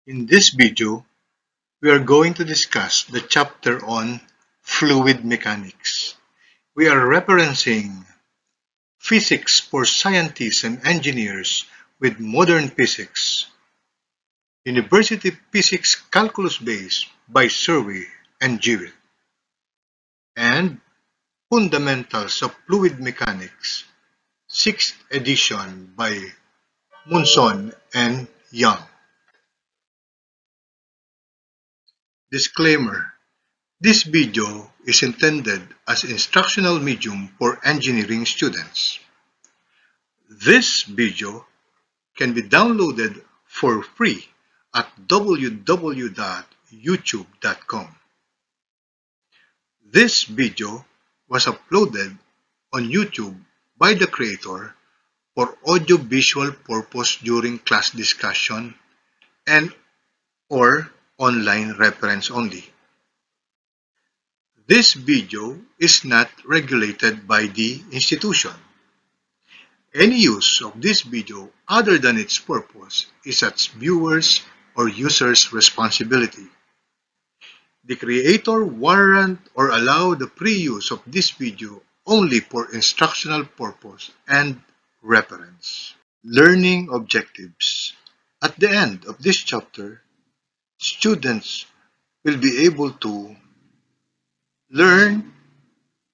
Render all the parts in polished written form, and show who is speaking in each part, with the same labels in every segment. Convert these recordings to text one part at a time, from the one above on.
Speaker 1: In this video, we are going to discuss the chapter on fluid mechanics. We are referencing physics for scientists and engineers with modern physics, University Physics Calculus Base by Survey and Jewett, and Fundamentals of Fluid Mechanics, 6th edition by Munson and Young. Disclaimer: this video is intended as instructional medium for engineering students. This video can be downloaded for free at www.youtube.com. This video was uploaded on YouTube by the creator for audio-visual purpose during class discussion and or online reference only. This video is not regulated by the institution. Any use of this video other than its purpose is at viewers' or users' responsibility. The creator warrant or allow the free use of this video only for instructional purpose and reference. Learning objectives. At the end of this chapter, students will be able to learn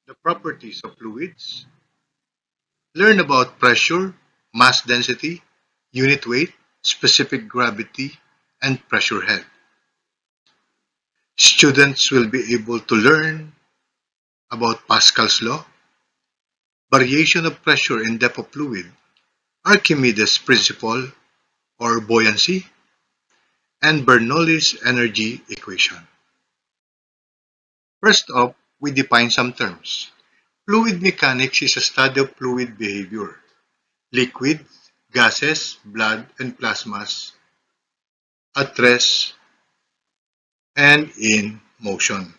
Speaker 1: the properties of fluids, learn about pressure, mass density, unit weight, specific gravity, and pressure head. Students will be able to learn about Pascal's law, variation of pressure and depth of fluid, Archimedes' principle or buoyancy, and Bernoulli's energy equation. First off, we define some terms. Fluid mechanics is a study of fluid behavior, liquids, gases, blood, and plasmas at rest and in motion.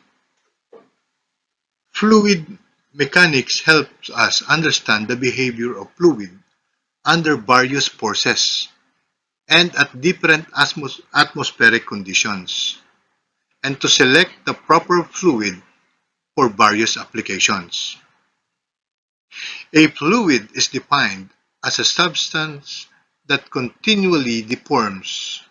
Speaker 1: Fluid mechanics helps us understand the behavior of fluid under various forces and at different atmospheric conditions, and to select the proper fluid for various applications. A fluid is defined as a substance that continually deforms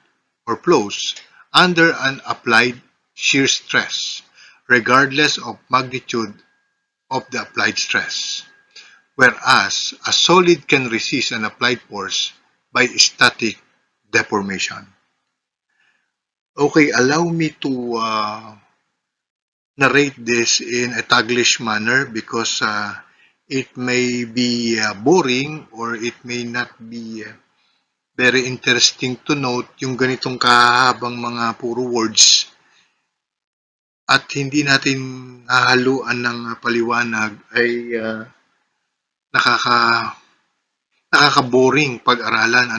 Speaker 1: or flows under an applied shear stress, regardless of magnitude of the applied stress, whereas a solid can resist an applied force by static deformation. Okay, allow me to narrate this in a Taglish manner because it may be boring or it may not be very interesting to note yung ganitong kahabang mga puro words at hindi natin hahaluan ng paliwanag ay nakaka-boring pag-aralan.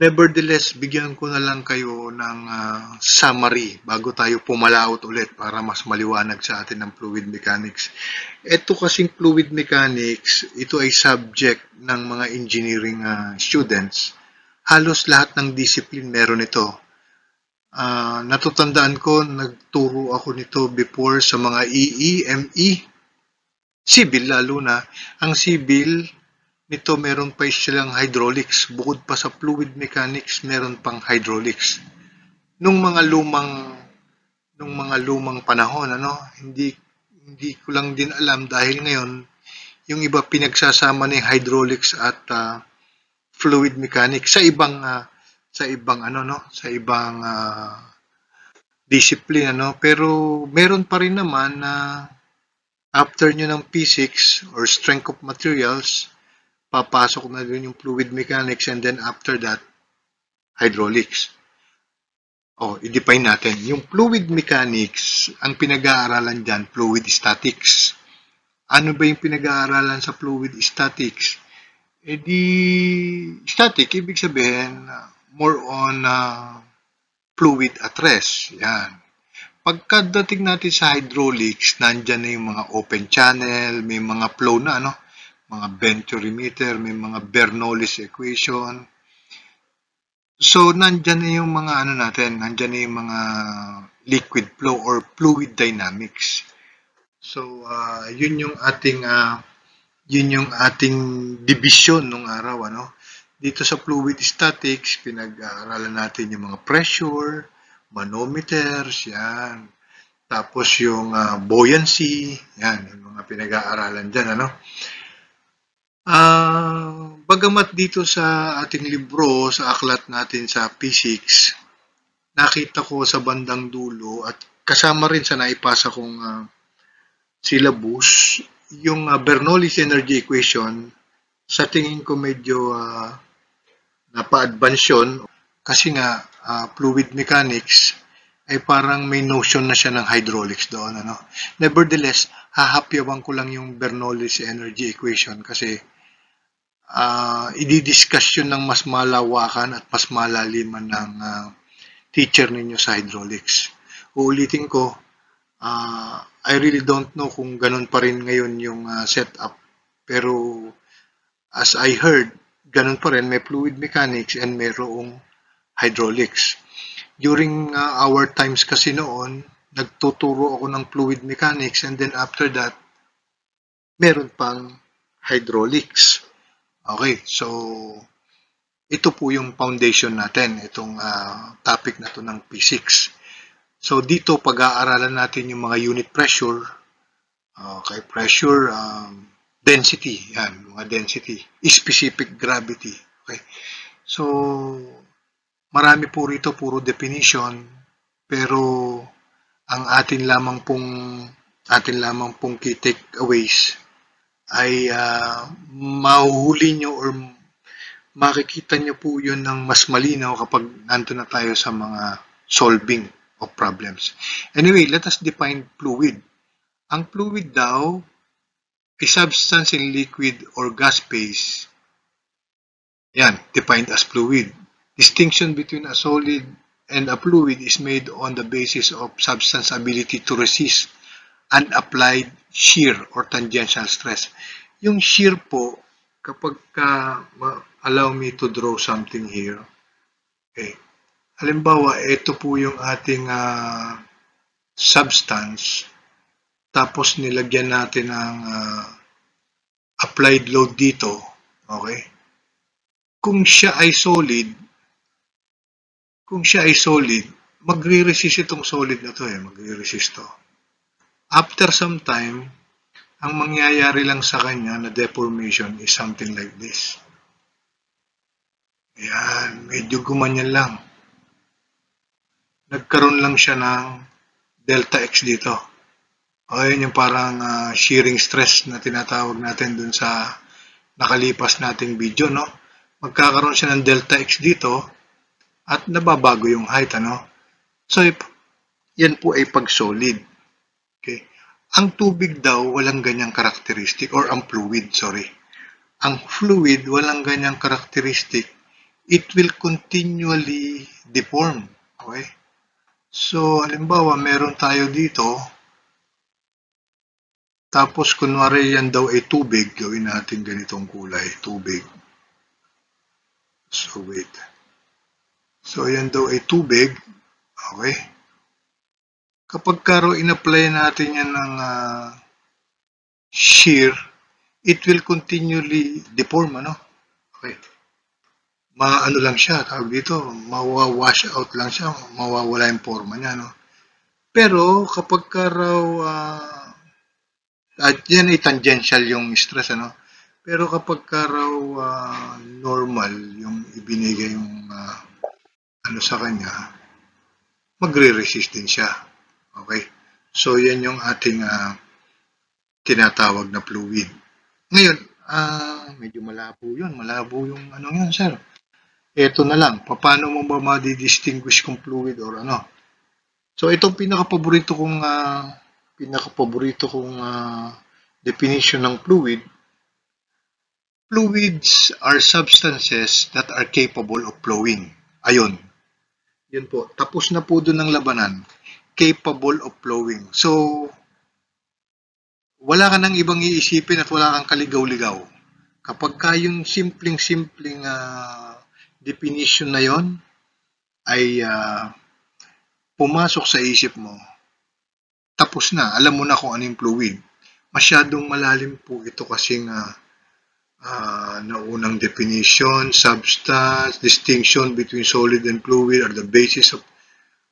Speaker 1: Nevertheless, bigyan ko na lang kayo ng summary bago tayo pumalaot ulit para mas maliwanag sa atin ng fluid mechanics. Ito kasing fluid mechanics, ito ay subject ng mga engineering students. Halos lahat ng discipline meron ito. Natutandaan ko, nagturo ako nito before sa mga EE, ME, civil lalo na. Ang civil, nito meron pa silang hydraulics. Bukod pa sa fluid mechanics, meron pang hydraulics. Nung mga lumang panahon, hindi ko lang din alam dahil ngayon yung iba pinagsasama ng hydraulics at fluid mechanics sa ibang discipline, pero meron pa rin naman na after nyo ng physics or strength of materials, papasok na din yung fluid mechanics and then after that, hydraulics. I-define natin. Yung fluid mechanics, ang pinag-aaralan dyan, fluid statics. Ano ba yung pinag-aaralan sa fluid statics? Static, ibig sabihin, more on fluid at rest. Yan. Pagkadating natin sa hydraulics, nandyan na yung mga open channel, may mga flow na, mga venturimeter, may mga Bernoulli's equation. So, nandyan na yung mga ano natin, nandyan na yung mga liquid flow or fluid dynamics. So, yun yung ating division nung araw, ano? Dito sa fluid statics, pinag-aaralan natin yung mga pressure, manometers, yan. Tapos yung buoyancy, yan, yung mga pinag-aaralan dyan, ano? Bagamat dito sa ating libro, sa aklat natin sa physics, nakita ko sa bandang dulo at kasama rin sa naipasa kong syllabus, yung Bernoulli's energy equation, sa tingin ko medyo napa-advance yun kasi nga fluid mechanics ay parang may notion na siya ng hydraulics doon. Ano? Nevertheless, hahapyawan ko lang yung Bernoulli's energy equation kasi i-discuss yun ng mas malawakan at mas malaliman ng teacher ninyo sa hydraulics. Uulitin ko, I really don't know kung ganun pa rin ngayon yung setup. Pero as I heard, ganun pa rin, may fluid mechanics and mayroong hydraulics. During our times kasi noon, nagtuturo ako ng fluid mechanics and then after that, meron pang hydraulics. Okay, so ito po yung foundation natin, itong topic na to ng physics. So dito pag-aaralan natin yung mga unit pressure, okay, pressure, density, yan, mga density, specific gravity. Okay. So marami po rito puro definition, pero ang atin lamang pong key takeaways ay mahuhuli nyo or makikita nyo po yun ng mas malinaw kapag nandun na tayo sa mga solving of problems. Anyway, let us define fluid. Ang fluid daw ay substance in liquid or gas phase. Yan, defined as fluid. Distinction between a solid and a fluid is made on the basis of substance ability to resist unapplied shear or tangential stress. Yung shear po, kapag allow me to draw something here. Okay. Halimbawa, ito po yung ating substance. Tapos nilagyan natin ng applied load dito. Okay. Kung siya ay solid, magre-resist itong solid na to magre-resist to. After some time, ang mangyayari lang sa kanya na deformation is something like this. Ayan, medyo gumanyan lang. Nagkaroon lang siya ng delta X dito. O yun yung parang shearing stress na tinatawag natin dun sa nakalipas nating video, no? Magkakaroon siya ng delta X dito at nababago yung height, ano? So, yan po ay pag-solid. Okay. Ang tubig daw, walang ganyang karakteristik, or ang fluid, sorry. Ang fluid, walang ganyang karakteristik. It will continually deform. Okay? So, halimbawa, meron tayo dito, tapos kunwari yan daw ay tubig, gawin natin ganitong kulay, tubig. So, wait. So, yan daw ay tubig. Okay? Kapag in-apply natin yan ng shear, it will continually deform, ano? Okay. Maano lang siya, tawag dito, mawawash out lang siya, mawawala yung forma niya, no? Pero kapag at yan ay tangential yung stress, ano? Pero kapag normal yung ibinigay yung ano sa kanya, magre-resist din siya. Okay? So, yan yung ating tinatawag na fluid. Ngayon, medyo malabo yun. Malabo yung ano yun, sir. Ito na lang. Paano mo ba ma-distinguish kung fluid or ano? So, itong pinaka-paborito kong definition ng fluid. Fluids are substances that are capable of flowing. Ayun. Yun po. Tapos na po doon ng labanan. Capable of flowing. So, wala ka nang ibang iisipin at wala kang kaligaw-ligaw. Kapag yung simpleng definition na yon, ay pumasok sa isip mo, tapos na, alam mo na kung ano yung fluid. Masyadong malalim po ito kasi naunang definition, substance, distinction between solid and fluid are the basis of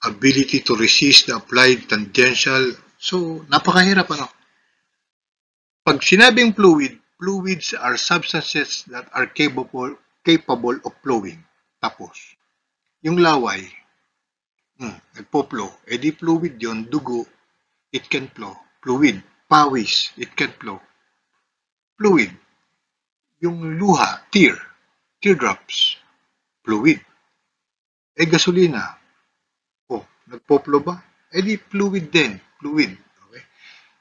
Speaker 1: ability to resist the applied tangential. So, napakahirap ano. Pag sinabing fluid, fluids are substances that are capable of flowing. Tapos, yung laway, nagpo-flow. Eh di fluid yon, dugo, it can flow. Fluid, pawis, it can flow. Fluid, yung luha, teardrops, fluid. Eh gasolina, nagpo-flow ba? Eh di fluid din, fluid. Okay?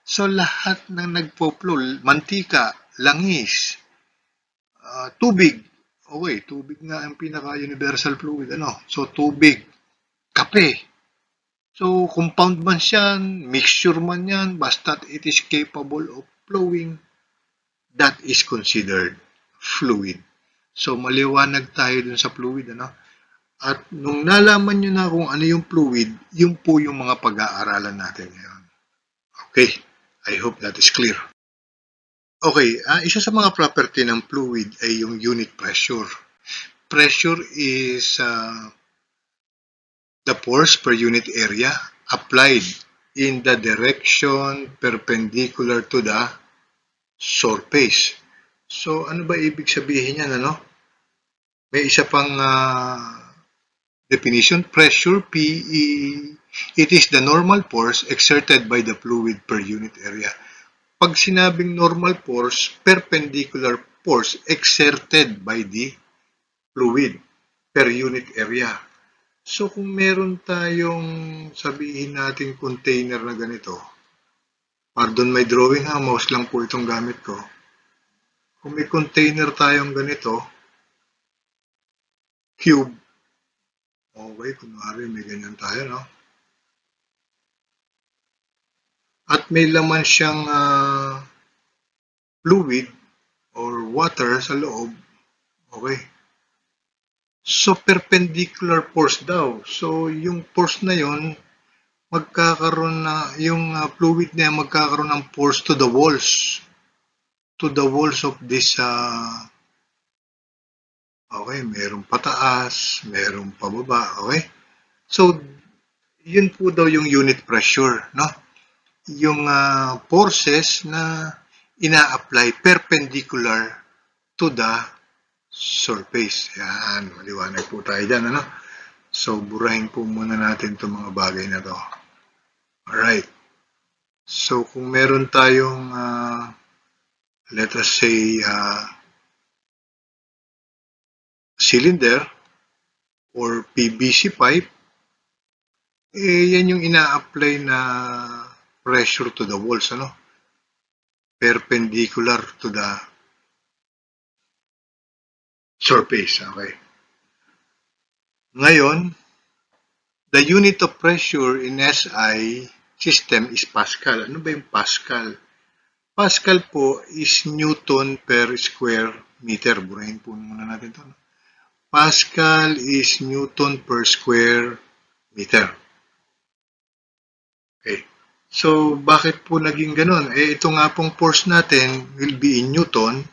Speaker 1: So lahat ng nagpo-flow, mantika, langis, tubig. Okay, tubig nga ang pinaka-universal fluid. So tubig, kape. So compound man siyan, mixture man yan, basta it is capable of flowing, that is considered fluid. So maliwanag tayo dun sa fluid. At nung nalaman nyo na kung ano yung fluid, yun po yung mga pag-aaralan natin ngayon. Okay, I hope that is clear. Okay, isa sa mga property ng fluid ay yung unit pressure. Pressure is the force per unit area applied in the direction perpendicular to the surface. So, ano ba ibig sabihin yan, May isa pang definition, pressure, PE, it is the normal force exerted by the fluid per unit area. Pag sinabing normal force, perpendicular force exerted by the fluid per unit area. So kung meron tayong sabihin natin container na ganito, pardon my drawing mouse lang po itong gamit ko. Kung may container tayong ganito, cube, okay, kunwari may ganyan tayo, At may laman siyang fluid or water sa loob, okay. So, perpendicular force daw. So, yung force na yon magkakaroon na, yung fluid na yan, magkakaroon ng force to the walls. To the walls of this, okay, merong pataas, merong pababa, okay. So, yun po daw yung unit pressure, yung forces na ina-apply perpendicular to the surface. Yan, maliwanag po tayo dyan, So, burahin po muna natin itong mga bagay na to. Alright. So, kung meron tayong, let us say, cylinder or PVC pipe, yan yung ina-apply na pressure to the walls, perpendicular to the surface, okay. Ngayon, the unit of pressure in SI system is Pascal. Ano ba yung Pascal? Pascal po is Newton per square meter. Burahin po muna natin ito. Pascal is Newton per square meter. Okay. So, bakit po naging ganun? Ito nga pong force natin will be in Newton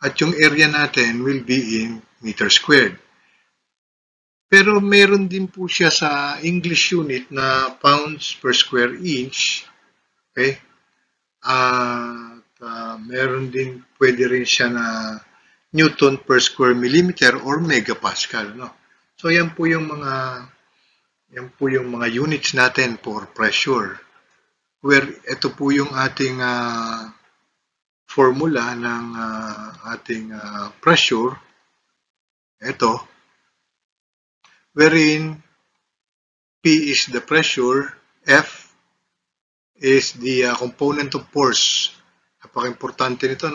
Speaker 1: at yung area natin will be in meter squared. Pero meron din po siya sa English unit na pounds per square inch. Okay? At meron din, pwede rin siya na Newton per square millimeter or megapascal. So, yan po yung mga units natin for pressure. Where ito po yung ating formula ng ating pressure. Ito, wherein P is the pressure, F is the component of force. Napaka-importante nito,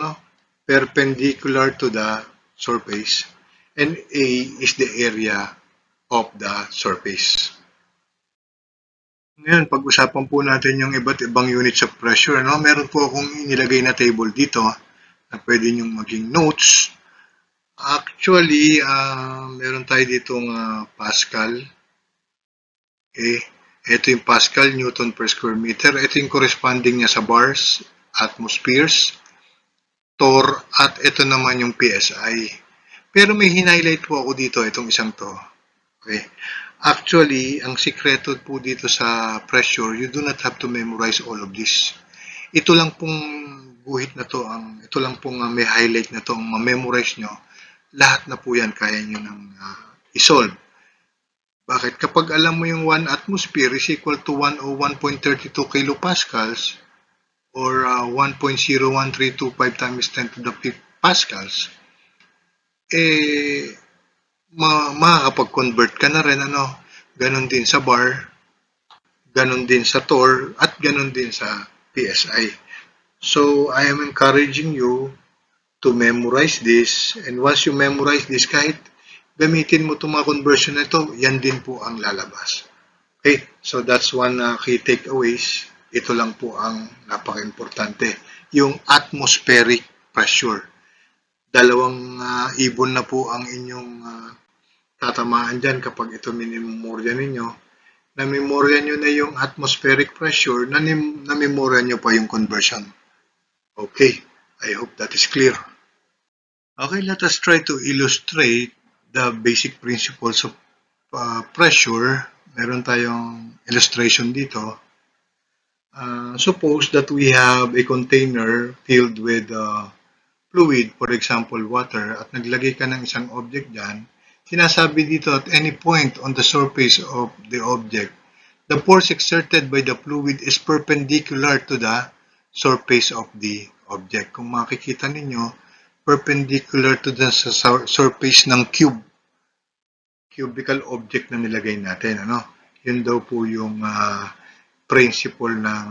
Speaker 1: perpendicular to the surface, and A is the area of the surface. Ngayon, pag-usapan po natin yung iba't ibang units of pressure. Meron po akong inilagay na table dito na pwede nyong maging notes. Actually, meron tayo ditong Pascal. Okay? Ito yung Pascal, Newton per square meter. Ito yung corresponding niya sa bars, atmospheres, torr, at ito naman yung PSI. Pero may hinighlight po ako dito, itong isang to. Okay? Actually, ang sikreto po dito sa pressure, you do not have to memorize all of this. Ito lang pong guhit na to, ito lang pong may highlight na to, ang ma-memorize nyo, lahat na po yan kaya nyo nang isolve. Bakit? Kapag alam mo yung 1 atmosphere is equal to 101.32 kilopascals or 1.01325 times 10 to the 5th pascals, makakapag-convert ka na rin, ganon din sa bar, ganon din sa torr, at ganon din sa PSI. So, I am encouraging you to memorize this, and once you memorize this, kahit gamitin mo itong mga conversion na ito, yan din po ang lalabas. Okay, so that's one key takeaways. Ito lang po ang napaka-importante, yung atmospheric pressure. Dalawang ibon na po ang inyong tatamaan dyan kapag ito minimemorya ninyo. Na-memorya nyo na yung atmospheric pressure, na-memorya nyo pa yung conversion. Okay, I hope that is clear. Okay, let us try to illustrate the basic principles of pressure. Meron tayong illustration dito. Suppose that we have a container filled with fluid, for example, water, at naglagay ka ng isang object dyan. Sinasabi dito, at any point on the surface of the object, the force exerted by the fluid is perpendicular to the surface of the object. Kung makikita ninyo, perpendicular to the surface ng cubical object na nilagay natin. Yun daw po yung principle ng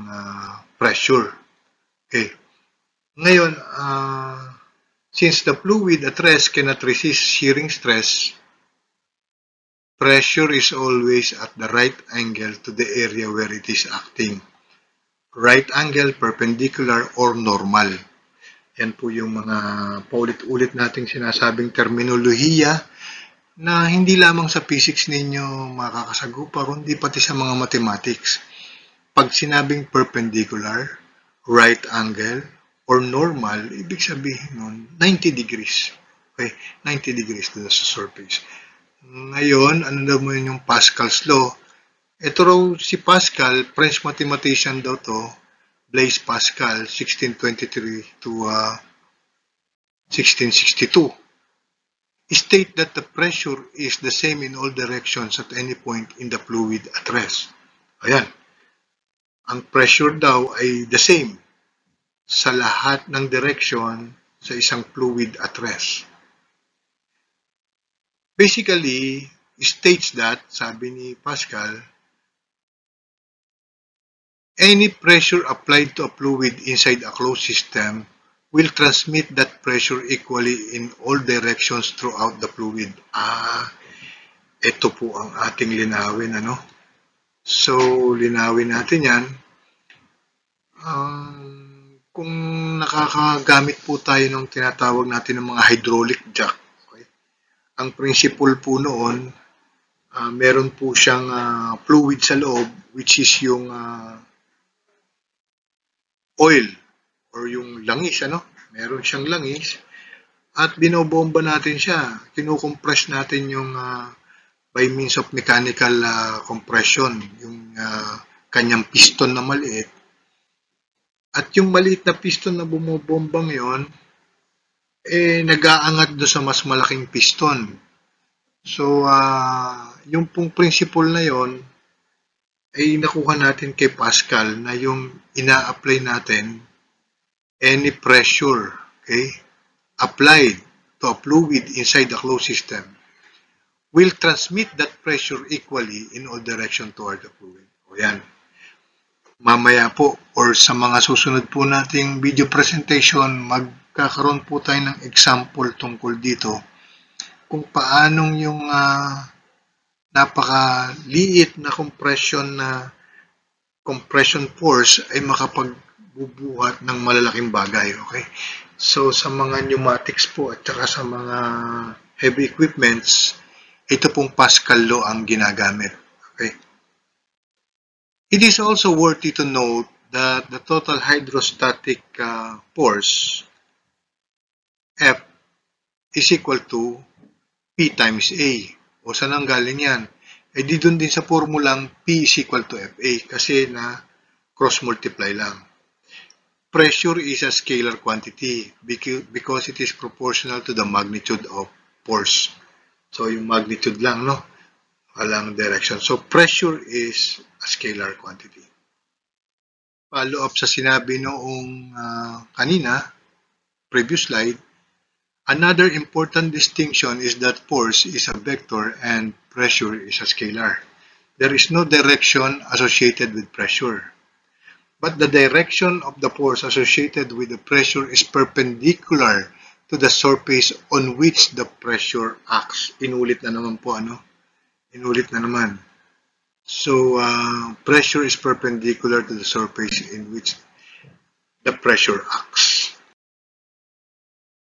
Speaker 1: pressure. Okay. Ngayon, since the fluid at rest cannot resist shearing stress, pressure is always at the right angle to the area where it is acting. Right angle, perpendicular, or normal. Yan po yung mga paulit-ulit nating sinasabing terminolohiya na hindi lamang sa physics ninyo makakasagupa, kundi pati sa mga mathematics. Pag sinabing perpendicular, right angle, or normal, ibig sabihin nun 90 degrees. Okay? 90 degrees doon sa surface. Ngayon, ano daw mo yung Pascal's law? Ito raw si Pascal, French mathematician daw to, Blaise Pascal, 1623 to 1662. State that the pressure is the same in all directions at any point in the fluid at rest. Ayan. Ang pressure daw ay the same sa lahat ng direction sa isang fluid at rest. Basically, states that, sabi ni Pascal, any pressure applied to a fluid inside a closed system will transmit that pressure equally in all directions throughout the fluid. Ito po ang ating linawin, So, linawin natin yan. Kung nakakagamit po tayo ng tinatawag natin ng mga hydraulic jack, okay? Ang principle po noon, meron po siyang fluid sa loob, which is yung oil or yung langis, Meron siyang langis at binobomba natin siya. Kinukompress natin yung by means of mechanical compression, yung kanyang piston na maliit. At yung maliit na piston na bumobombang yon, nag-aangat do sa mas malaking piston. So, yung pong principle na yon ay nakuha natin kay Pascal na yung ina-apply natin any pressure, okay, applied to a fluid inside the closed system will transmit that pressure equally in all directions toward the fluid. O yan. Mamaya po or sa mga susunod po nating video presentation, magkakaroon po tayo ng example tungkol dito kung paanong yung napakaliit na compression force ay makapagbubuhat ng malalaking bagay. Okay? So sa mga pneumatics po at saka sa mga heavy equipments, ito pong Pascal law ang ginagamit. Okay? It is also worthy to note that the total hydrostatic force F is equal to P times A. O saan ang galing yan? Eh di dun din sa formulang P is equal to FA kasi na cross-multiply lang. Pressure is a scalar quantity because it is proportional to the magnitude of force. So yung magnitude lang, no? Walang direction. So pressure is a scalar quantity. Follow up sa sinabi noong kanina, previous slide, another important distinction is that force is a vector and pressure is a scalar. There is no direction associated with pressure. But the direction of the force associated with the pressure is perpendicular to the surface on which the pressure acts. Inulit na naman po, ano? Inulit na naman. So, pressure is perpendicular to the surface in which the pressure acts.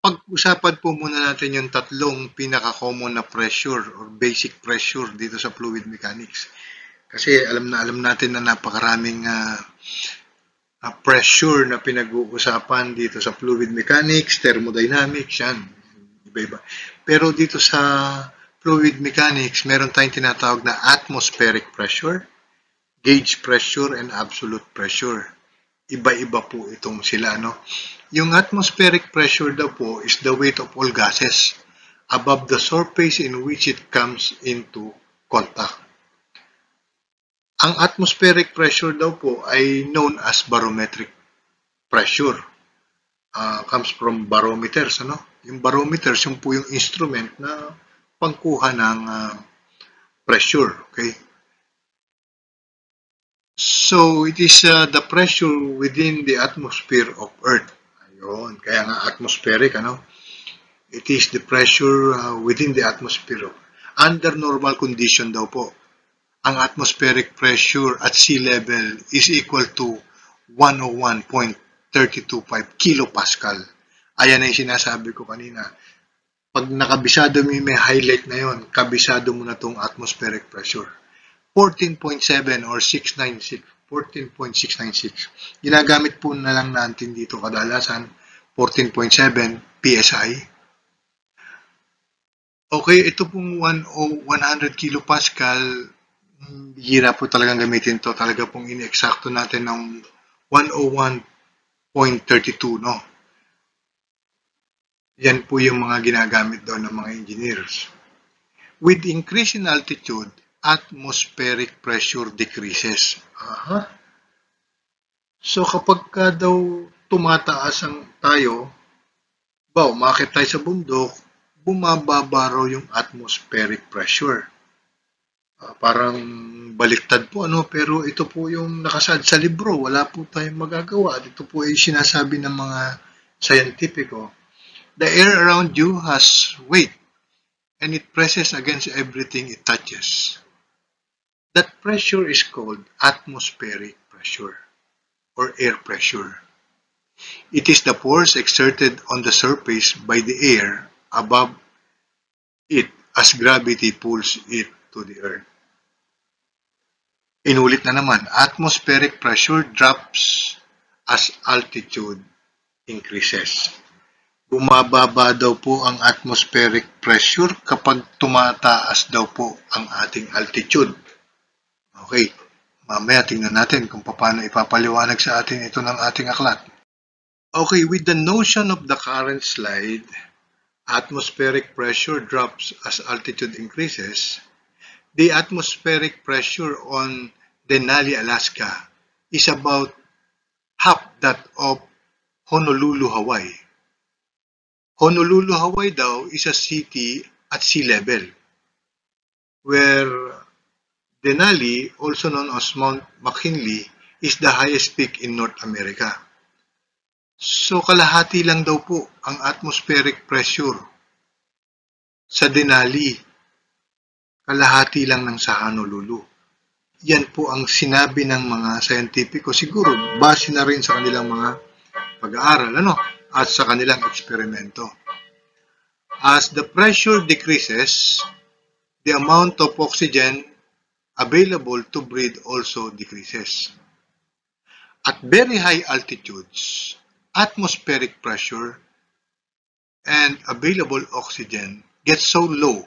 Speaker 1: Pag-usapan po muna natin yung tatlong pinaka-common na pressure or basic pressure dito sa fluid mechanics. Kasi alam natin na napakaraming pressure na pinag-uusapan dito sa fluid mechanics, thermodynamics, yan, iba-iba. Pero dito sa fluid mechanics, meron tayong tinatawag na atmospheric pressure, gauge pressure, and absolute pressure. Iba-iba po itong sila, no? Yung atmospheric pressure daw po is the weight of all gases above the surface in which it comes into contact. Ang atmospheric pressure daw po ay known as barometric pressure. Comes from barometers, ano? Yung barometers, yung po yung instrument na pangkuha ng pressure, okay? So, it is the pressure within the atmosphere of Earth. Ayun, kaya nga atmospheric, ano? It is the pressure within the atmosphere. Under normal condition daw po, ang atmospheric pressure at sea level is equal to 101.325 kilopascal. Ayan na yung sinasabi ko kanina. Pag nakabisado mo may highlight na yon, kabisado mo na itong atmospheric pressure. 14.7 or 696. 14.696. Ginagamit po na lang natin dito kadalasan 14.7 PSI. Okay, ito pong 100 kilopascal, hira po talagang gamitin to. Talaga pong ini-eksakto natin ng 101.32, no? Yan po yung mga ginagamit daw ng mga engineers. With increase in altitude, atmospheric pressure decreases. So kapag ka daw tumataas ang tayo, umakit tayo sa bundok, bumababa raw yung atmospheric pressure. Parang baliktad po, ano? Pero ito po yung nakasad sa libro. Wala po tayong magagawa. Ito po ay sinasabi ng mga scientifico. The air around you has weight and it presses against everything it touches. That pressure is called atmospheric pressure or air pressure. It is the force exerted on the surface by the air above it as gravity pulls it to the earth. Inulit na naman, atmospheric pressure drops as altitude increases. Bumababa daw po ang atmospheric pressure kapag tumataas daw po ang ating altitude. Okay, mamaya tingnan natin kung paano ipapaliwanag sa atin ito ng ating aklat. Okay, with the notion of the current slide, atmospheric pressure drops as altitude increases. The atmospheric pressure on Denali, Alaska is about half that of Honolulu, Hawaii. Honolulu, Hawaii daw is a city at sea level, where Denali, also known as Mount McKinley, is the highest peak in North America. So kalahati lang daw po ang atmospheric pressure sa Denali. Kalahati lang ng sa Honolulu. Yan po ang sinabi ng mga scientifico, siguro base na rin sa kanilang mga pag-aaral, ano? At sa kanilang eksperimento. As the pressure decreases, the amount of oxygen available to breathe also decreases. At very high altitudes, atmospheric pressure and available oxygen gets so low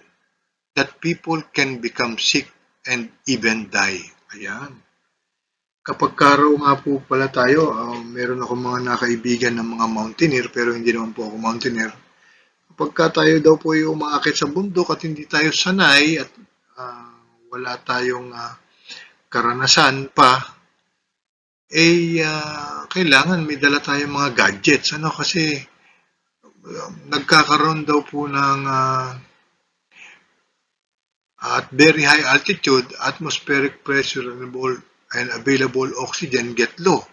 Speaker 1: that people can become sick and even die. Ayan. Kapag raw nga po pala tayo, meron ako mga nakaibigan ng mga mountaineer pero hindi naman po ako mountaineer. Kapag tayo daw po yung umaakit sa bundok at hindi tayo sanay at wala tayong karanasan pa, kailangan may dala tayong mga gadgets. Kasi nagkakaroon daw po ng at very high altitude, atmospheric pressure and available oxygen get low.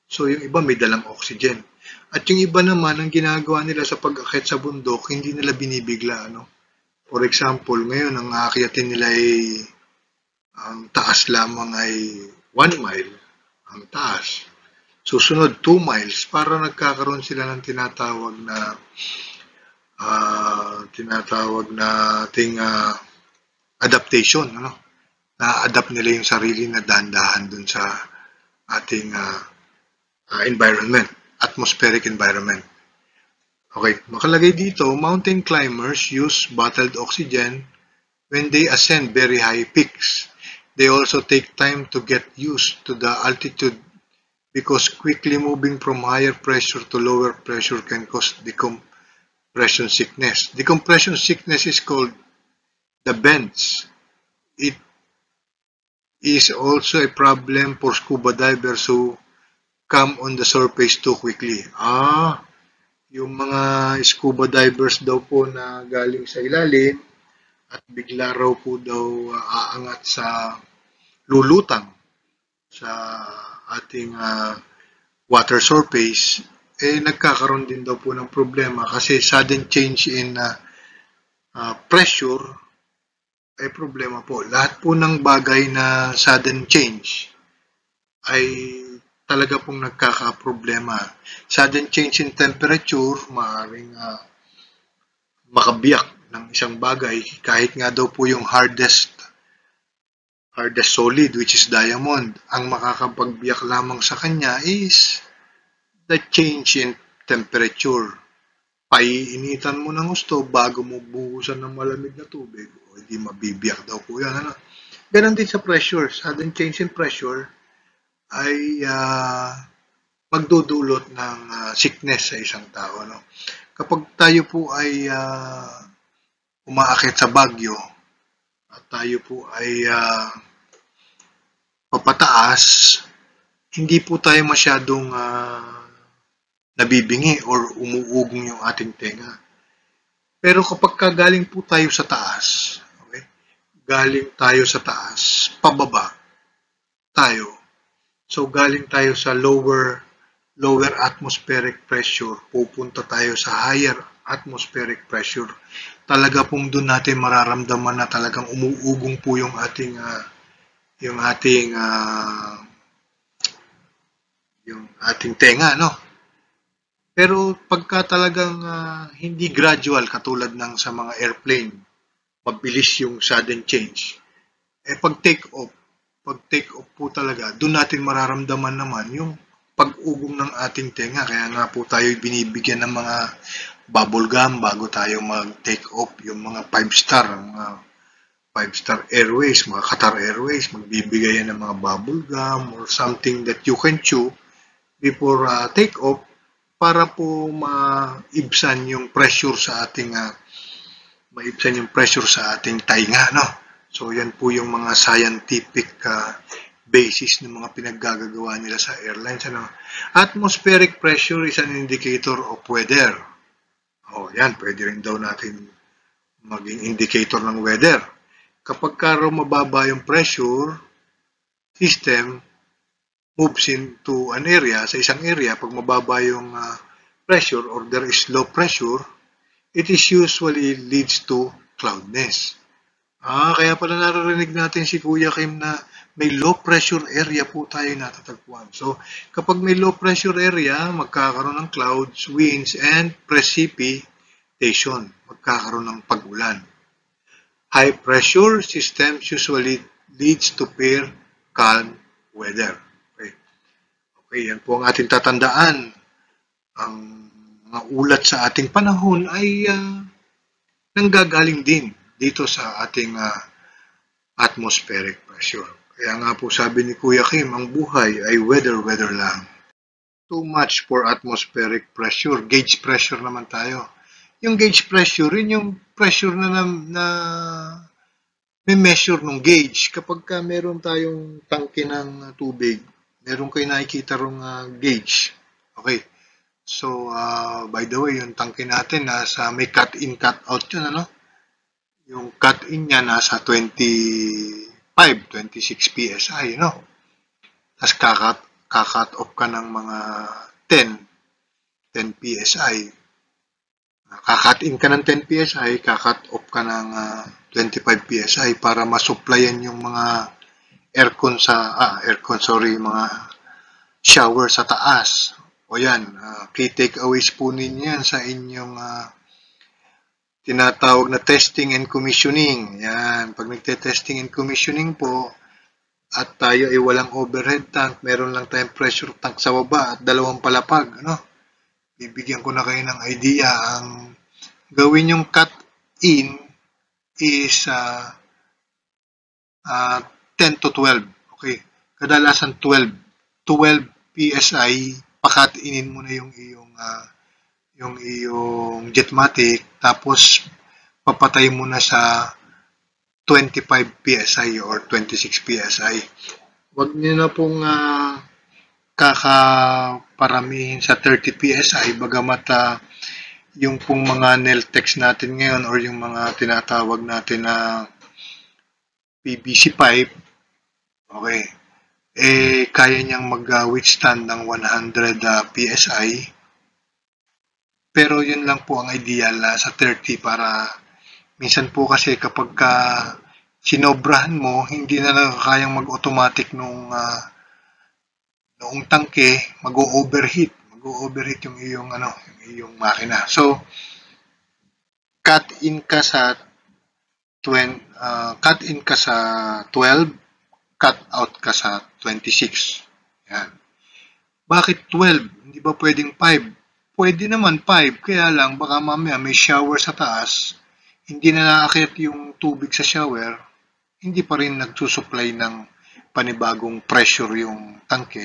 Speaker 1: So yung iba may dalang oxygen. At yung iba naman, ang ginagawa nila sa pag-akit sa bundok, hindi nila binibigla. For example, ngayon ang aakyatin nila ay ang taas lamang ay 1 mile ang taas. Susunod 2 miles para nagkakaroon sila ng tinatawag na ating adaptation, na-adapt nila yung sarili na dahan-dahan dun sa ating environment, atmospheric environment. Okay, makalagay dito, mountain climbers use bottled oxygen when they ascend very high peaks. They also take time to get used to the altitude because quickly moving from higher pressure to lower pressure can cause decompression sickness. Decompression sickness is called the bends. It is also a problem for scuba divers who come on the surface too quickly. Yung mga scuba divers daw po na galing sa ilalim at bigla raw po daw aangat sa lulutang sa ating water surface, nagkakaroon din daw po ng problema kasi sudden change in pressure ay problema po. Lahat po ng bagay na sudden change ay talaga pong nagkakaproblema. Sudden change in temperature, maaaring makabiyak ng isang bagay kahit nga daw po yung hardest solid, which is diamond. Ang makakapagbiyak lamang sa kanya is the change in temperature. Paiinitan mo ng gusto bago mo buhusan ng malamig na tubig, o hindi mabibiyak daw po yan. Ganon din sa pressure. Sudden change in pressure ay magdudulot ng sickness sa isang tao. Kapag tayo po ay umaakit sa Baguio at tayo po ay papataas, hindi po tayo masyadong nabibingi or umuugong yung ating tenga. Pero kapag galing po tayo sa taas, okay? Galing tayo sa taas, pababa tayo. So galing tayo sa lower atmospheric pressure, pupunta tayo sa higher atmospheric pressure. Talaga pong doon natin mararamdaman na talagang umuugong po yung ating tenga, Pero pagka talagang hindi gradual katulad ng sa mga airplane, mabilis yung sudden change. Pag take off po talaga, doon natin mararamdaman naman yung pag-ugong ng ating tenga. Kaya nga po tayo binibigyan ng mga bubble gum bago tayo mag-take off. Yung mga 5-star Airways, mga Qatar Airways, magbibigay yan ng mga bubble gum or something that you can chew before take off para po maibsan yung pressure sa ating tainga, So yan po yung mga scientific basis ng mga pinaggagawa nila sa airlines, Atmospheric pressure is an indicator of weather. Yan, pwede rin daw natin maging indicator ng weather. Kapag raw mababa yung pressure, system moves into an area, sa isang area, pag mababa yung pressure or there is low pressure, it is usually leads to cloudiness. Kaya pala naririnig natin si Kuya Kim na may low pressure area po tayo natatagpuan. So, kapag may low pressure area, magkakaroon ng clouds, winds, and precipitation. Magkakaroon ng pag-ulan. High pressure systems usually leads to fair, calm weather. Okay. Okay, yan po ang ating tatandaan. Ang mga ulat sa ating panahon ay nanggagaling din dito sa ating atmospheric pressure. Kaya nga po sabi ni Kuya Kim, ang buhay ay weather lang. Too much for atmospheric pressure. Gauge pressure naman tayo. Yung gauge pressure, yun yung pressure na may measure ng gauge. Kapag meron tayong tangke ng tubig, meron kayo nakikita rong gauge. Okay. So, by the way, yung tangke natin nasa may cut-in, cut-out yun, ano? Yung cut-in niya nasa 26 PSI, no? Tapos kakat off ka ng mga 10 PSI. Kakat-in ka ng 10 PSI, kakat off ka ng 25 PSI para masupplyan yung mga aircon, mga shower sa taas. O yan, key takeaways po ninyo yan sa inyong tinatawag na testing and commissioning. Yan, pag nagte-testing and commissioning po, at tayo ay walang overhead tank, meron lang tayong pressure tank sa baba at 2 palapag, ano? Bibigyan ko na kayo ng idea. Ang gawin yung cut-in is 10 to 12. Okay? Kadalasan 12 PSI, pakat-inin mo na yung iyong Jetmatic, tapos papatay mo na sa 25 PSI or 26 PSI. Huwag niyo na pong kakaparamihin sa 30 PSI, bagamat yung pong mga Neltex natin ngayon or yung mga tinatawag natin na PVC pipe, okay, kaya niyang mag-withstand ng 100 PSI. Pero yun lang po ang ideal sa 30 para minsan po kasi kapag sinobrahan mo, hindi na kayang mag-automatic noong tangke, mag-overheat yung iyong makina. So, cut in ka sa 12, cut out ka sa 26. Yan. Bakit 12? Hindi ba pwedeng 5? Pwede naman 5, kaya lang baka mamaya may shower sa taas, hindi na nakakit yung tubig sa shower, hindi pa rin nagsusupply ng panibagong pressure yung tangke,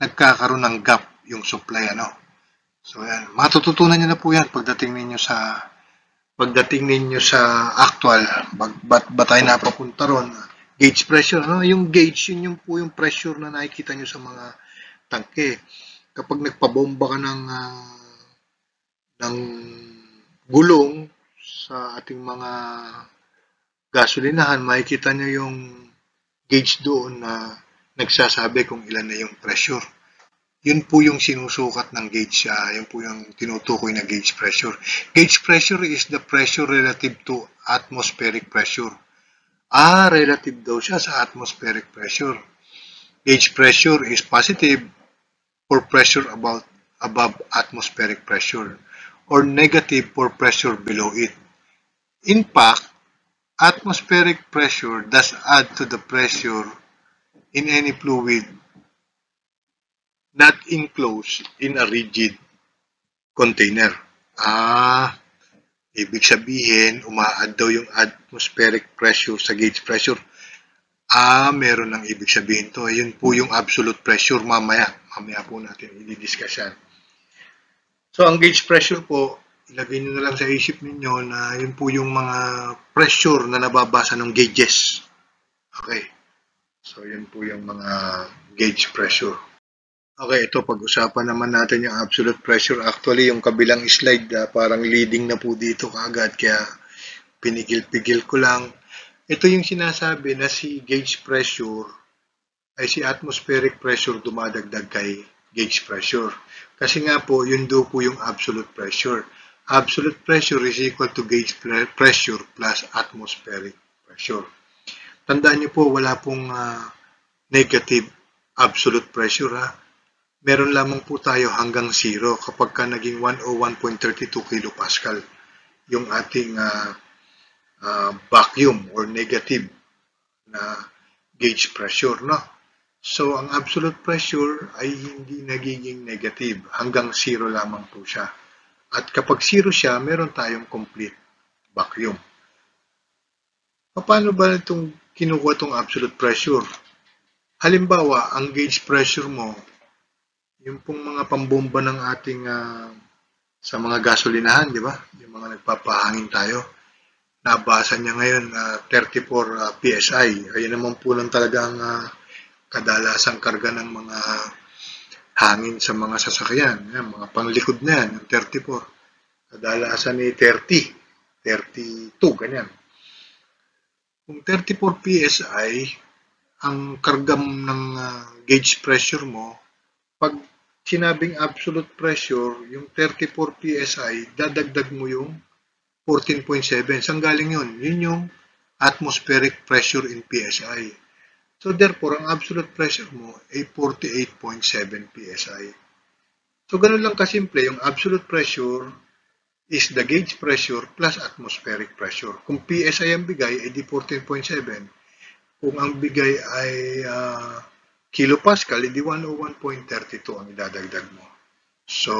Speaker 1: nagkakaroon ng gap yung supply, ano. So yan, matututunan niyo na po yan pagdating ninyo sa actual, ba't ba tayo napapunta ron? Gauge pressure, ano? Yung gauge, yun po yung pressure na nakikita nyo sa mga tangke. Kapag nagpabomba ka ng gulong sa ating mga gasolinahan, makikita nyo yung gauge doon na nagsasabi kung ilan na yung pressure. Yun po yung sinusukat ng gauge, yun po yung tinutukoy na gauge pressure. Gauge pressure is the pressure relative to atmospheric pressure. Relative daw siya sa atmospheric pressure. Gauge pressure is positive for pressure above atmospheric pressure, or negative for pressure below it. In fact, atmospheric pressure does add to the pressure in any fluid not enclosed in a rigid container. Ibig sabihin, uma-add daw yung atmospheric pressure sa gauge pressure. Meron ng ibig sabihin to. Yun po yung absolute pressure mamaya. Mamaya po natin i-discuss yan. So, ang gauge pressure po, ilagay nyo na lang sa isip ninyo na yun po yung mga pressure na nababasa ng gauges. Okay. So, yun po yung mga gauge pressure. Okay, ito pag-usapan naman natin yung absolute pressure. Actually, yung kabilang slide parang leading na po dito kaagad, kaya pinigil-pigil ko lang. Ito yung sinasabi na si gauge pressure ay si atmospheric pressure dumadagdag kay gauge pressure. Kasi nga po, yun do po yung absolute pressure. Absolute pressure is equal to gauge pressure plus atmospheric pressure. Tandaan niyo po, wala pong negative absolute pressure. Meron lamang po tayo hanggang 0 kapag naging 101.32 kilopascal yung ating vacuum or negative na gauge pressure, no? So, ang absolute pressure ay hindi nagiging negative. Hanggang 0 lamang po siya. At kapag 0 siya, meron tayong complete vacuum. Paano ba itong kinukuha itong absolute pressure? Halimbawa, ang gauge pressure mo, yung pong mga pambomba ng ating sa mga gasolinahan, di ba? Yung mga nagpapahangin tayo. Nabasa niya ngayon 34 PSI. Ayun naman po lang talaga ang kadalasang karga ng mga hangin sa mga sasakyan. Yan, mga panglikod na yan, 34. Kadalasan ni 30, 32, ganyan. Kung 34 PSI, ang kargam ng gauge pressure mo, pag sinabing absolute pressure, yung 34 PSI, dadagdag mo yung 14.7. Saan galing yun? Yun yung atmospheric pressure in PSI. So therefore, ang absolute pressure mo ay 48.7 PSI. So ganun lang kasimple, yung absolute pressure is the gauge pressure plus atmospheric pressure. Kung PSI ang bigay, ay di 14.7. Kung ang bigay ay kilopascal, edi 101.32 ang idadagdag mo. So,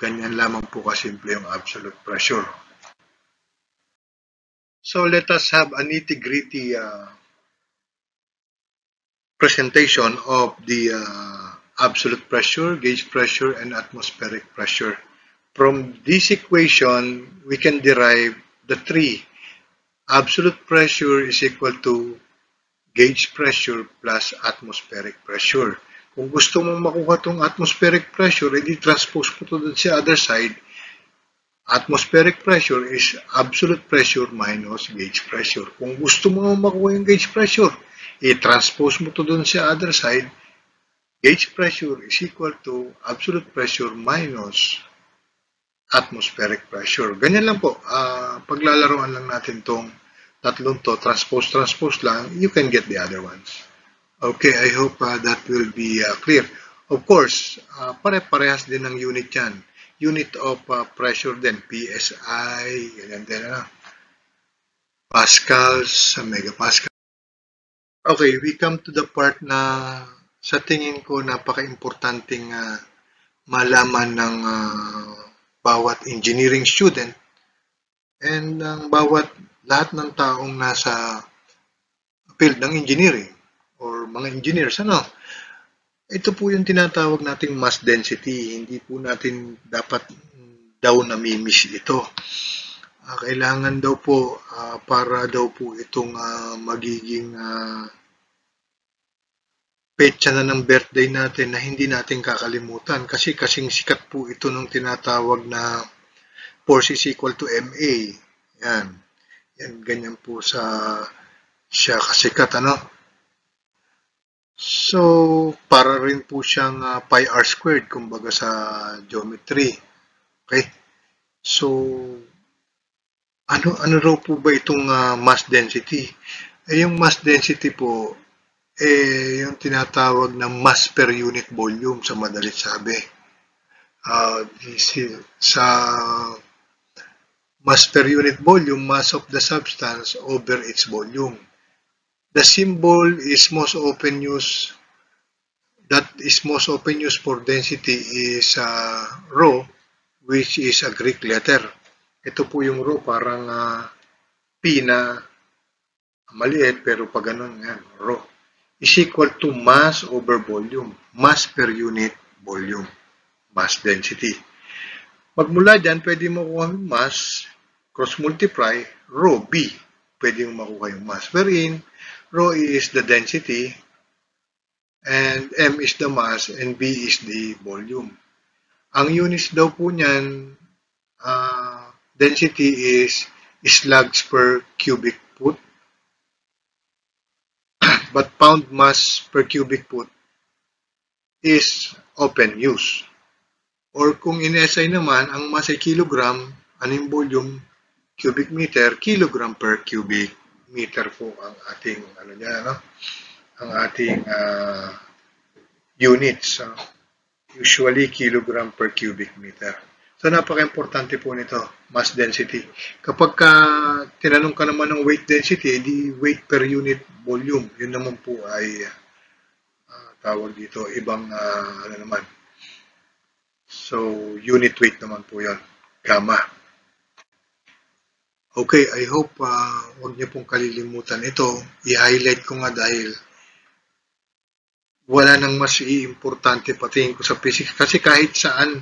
Speaker 1: ganyan lamang po kasimple yung absolute pressure. So, let us have a nitty-gritty presentation of the absolute pressure, gauge pressure, and atmospheric pressure. From this equation, we can derive the three. Absolute pressure is equal to gauge pressure plus atmospheric pressure. Kung gusto mong makuha itong atmospheric pressure, edi transpose mo ito dun sa other side. Atmospheric pressure is absolute pressure minus gauge pressure. Kung gusto mo makuha yung gauge pressure, i-transpose mo to dun sa other side. Gauge pressure is equal to absolute pressure minus atmospheric pressure. Ganyan lang po. Paglalaroan lang natin tong tatlong to, transpose lang, you can get the other ones. Okay, I hope that will be clear. Of course, pare-parehas din ng unit yan. Unit of pressure din, PSI, ganyan din, pascals, megapascal. Okay, we come to the part na sa tingin ko napaka-importanting malaman ng bawat engineering student and ng lahat ng taong nasa field ng engineering or mga engineers, ito po yung tinatawag nating mass density. Hindi po natin dapat daw namimiss ito. Kailangan daw po para daw po itong magiging petsa na ng birthday natin na hindi natin kakalimutan kasi kasing sikat po ito nung tinatawag na force is equal to MA. Yan, ganyan po siya kasikat, So, para rin po siyang pi r squared, kumbaga sa geometry. Okay? So, ano raw po ba itong mass density? Yung mass density po, yung tinatawag na mass per unit volume sa madalit sabi. Sa mass per unit volume, mass of the substance over its volume. The symbol is most often used, for density is rho, which is a Greek letter. Ito po yung rho, parang P na maliit, pero pag ganun, yan, rho. Is equal to mass over volume, mass per unit volume, mass density. Magmula dyan, pwede mo makuha yung mass, cross multiply, rho B, pwede mo makuha yung mass. Wherein, rho is the density, and M is the mass, and B is the volume. Ang units daw po niyan, density is slugs per cubic foot, but pound mass per cubic foot is open use. Or kung in SI naman, ang mass ay kilogram, yung volume, cubic meter, kilogram per cubic meter po ang ating ang ating units. Usually kilogram per cubic meter. So, napaka-importante po nito, mass density. Kapag tinanong ka naman ng weight density, di weight per unit volume. Yun naman po ay tawag dito, ibang ano naman. So, unit weight naman po yun, gamma. Okay, I hope huwag niyo pong kalilimutan ito. I-highlight ko nga dahil wala nang mas importante patingin ko sa physics. Kasi kahit saan,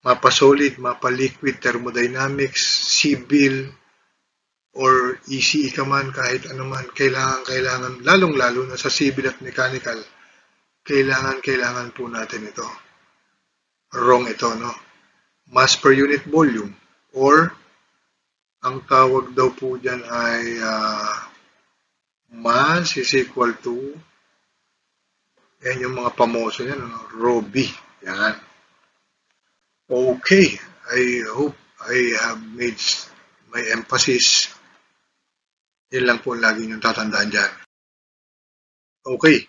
Speaker 1: mapa-solid, mapa-liquid, thermodynamics, civil, or ECE ka man, kahit ano man, kailangan, lalong-lalo na sa civil at mechanical, kailangan po natin ito. Wrong ito, no? Mass per unit volume, or ang tawag daw po dyan ay mass is equal to, yan yung mga pamoso yan, no? Rho B. Yan. Okay, I hope I have made my emphasis. Yan lang po lagi niyong tatandaan dyan. Okay.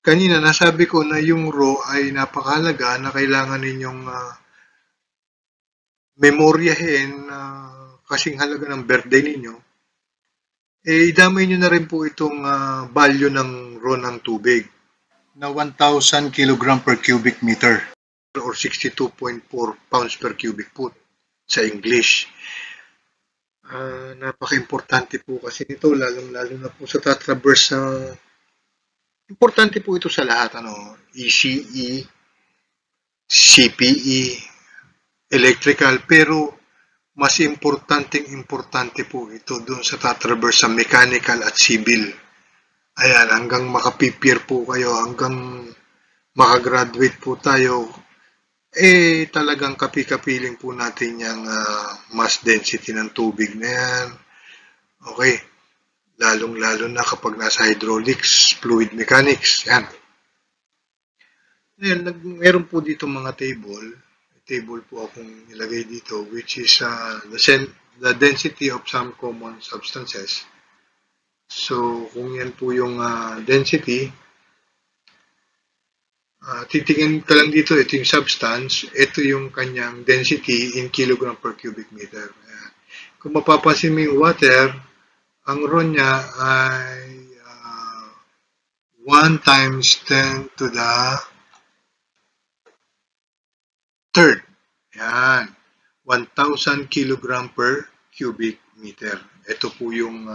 Speaker 1: Kanina nasabi ko na yung rho ay napakahalaga na kailangan ninyong memoryahin kasing halaga ng birthday ninyo. Idamay nyo na rin po itong value ng rho ng tubig na 1,000 kg per cubic meter or 62.4 pounds per cubic foot sa English. Napaka-importante po kasi nito, lalong-lalo na po sa tatraverse importante po ito sa lahat, ECE, CPE, electrical, pero mas importante po ito doon sa tatraverse sa mechanical at civil. Ayan, hanggang makapipir po kayo, hanggang makagraduate po tayo, talagang kapi-kapiling po natin yung mass density ng tubig na yan. Okay. Lalong-lalo na kapag nasa hydraulics, fluid mechanics, yan. Ngayon, meron po dito mga table. Table po akong nilagay dito, which is the density of some common substances. So, kung yan po yung density, titingin ka lang dito, ito yung substance, ito yung kanyang density in kilogram per cubic meter. Ayan. Kung mapapansin mo yung water, ang rho niya ay 1 times 10 to the third. Yan. 1,000 kg per cubic meter. Ito po yung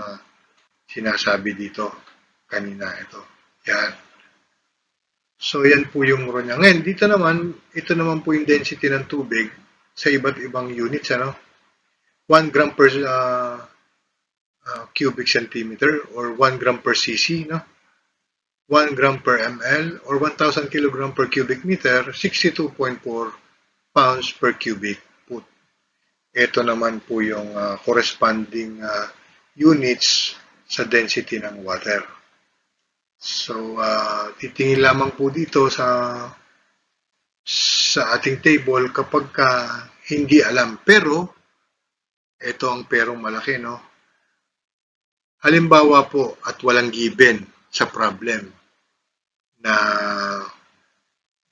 Speaker 1: sinasabi dito kanina. Yan. So, yan po yung rho niya. Ngayon, ito naman po yung density ng tubig sa iba't ibang units. 1 gram per cubic centimeter or 1 gram per cc, 1 gram per ml or 1,000 kg per cubic meter, 62.4 pounds per cubic foot. Ito naman po yung corresponding units sa density ng water. So, titingin lamang po dito sa ating table kapag hindi alam. Pero, ito ang perong malaki, Halimbawa po at walang given sa problem na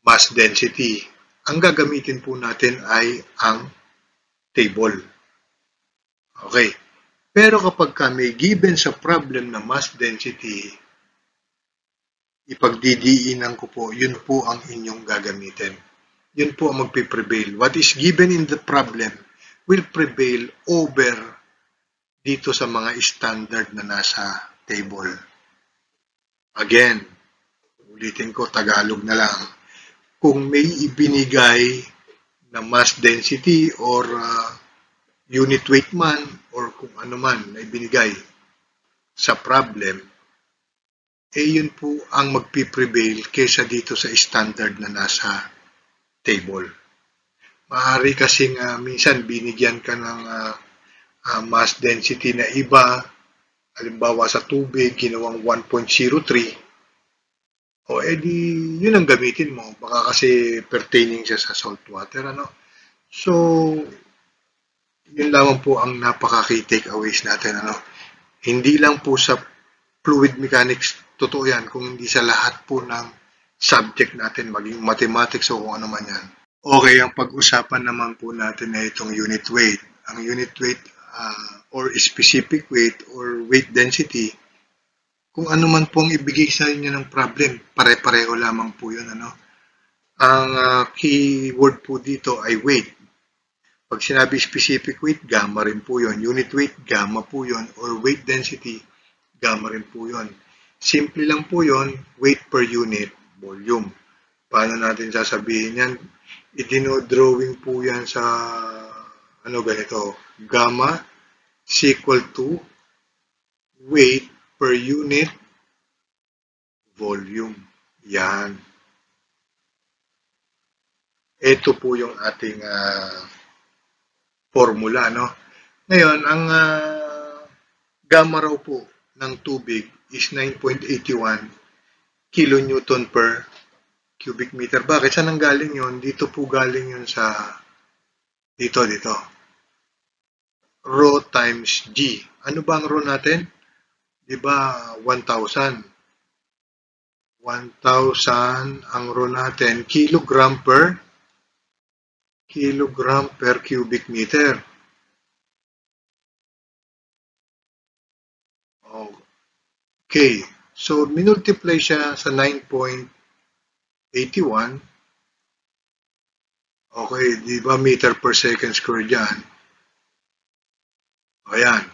Speaker 1: mass density, ang gagamitin po natin ay ang table. Okay. Pero kapag may given sa problem na mass density, ipagdidiinan ko po, yun po ang inyong gagamitin. Yun po ang magpiprevail. What is given in the problem will prevail over dito sa mga standard na nasa table. Again, ulitin ko, Tagalog na lang. Kung may ibinigay na mass density or unit weight man or kung ano man na ibinigay sa problem, yun po ang magpiprevail kaysa dito sa standard na nasa table. Maaari kasing minsan binigyan ka ng mass density na iba, halimbawa sa tubig, ginawang 1.03, edi yun ang gamitin mo. Baka kasi pertaining siya sa salt water, So, yun lamang po ang napaka-key takeaways natin, Hindi lang po sa fluid mechanics, totoo yan, kung hindi sa lahat po ng subject natin, maging mathematics o kung ano man yan. Okay, ang pag-usapan naman po natin ay itong unit weight. Ang unit weight or specific weight or weight density, kung ano man pong ibigay sa inyo ng problem, pare-pareho lamang po yun. Ang keyword po dito ay weight. Pag sinabi specific weight, gamma rin po yun. Unit weight, gamma po yun. Or weight density, gamma rin po yun. Simple lang po yun, weight per unit volume. Paano natin sasabihin yan? I-drawing po yan sa ganito. Gamma is equal to weight per unit volume. Yan. Ito po yung ating formula, no? Ngayon, ang gamma raw po ng tubig is 9.81 kilonewton per cubic meter. Bakit? Saan ang galing yun? Dito po galing yun sa dito. Rho times G. Ano ba ang rho natin? Diba 1,000? 1,000 ang rho natin. Kilogram per cubic meter. Okay. So, minultiply siya sa 9.81. Okay, di ba meter per second square dyan? Ayan.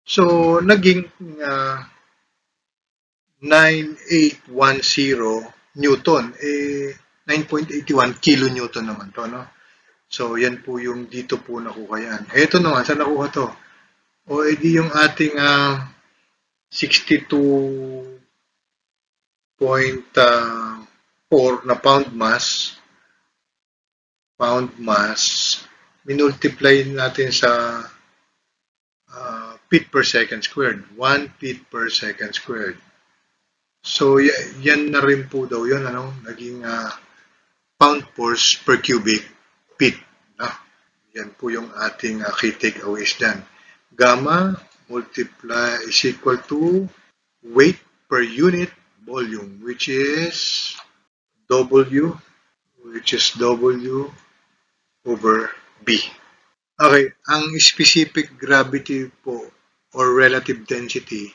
Speaker 1: So, naging 9810 Newton. 9.81 kilonewton naman to, no? So, yan po yung dito po nakuha yan. Ito naman, saan nakuha to? O, edi yung ating 62.4 na pound mass, minultiply natin sa feet per second squared. 1 feet per second squared. So, yan na rin po daw yun, naging pound force per cubic feet. Yan po yung ating key takeaways dyan. Gamma multiply is equal to weight per unit volume, which is W over B. Okay, ang specific gravity po or relative density,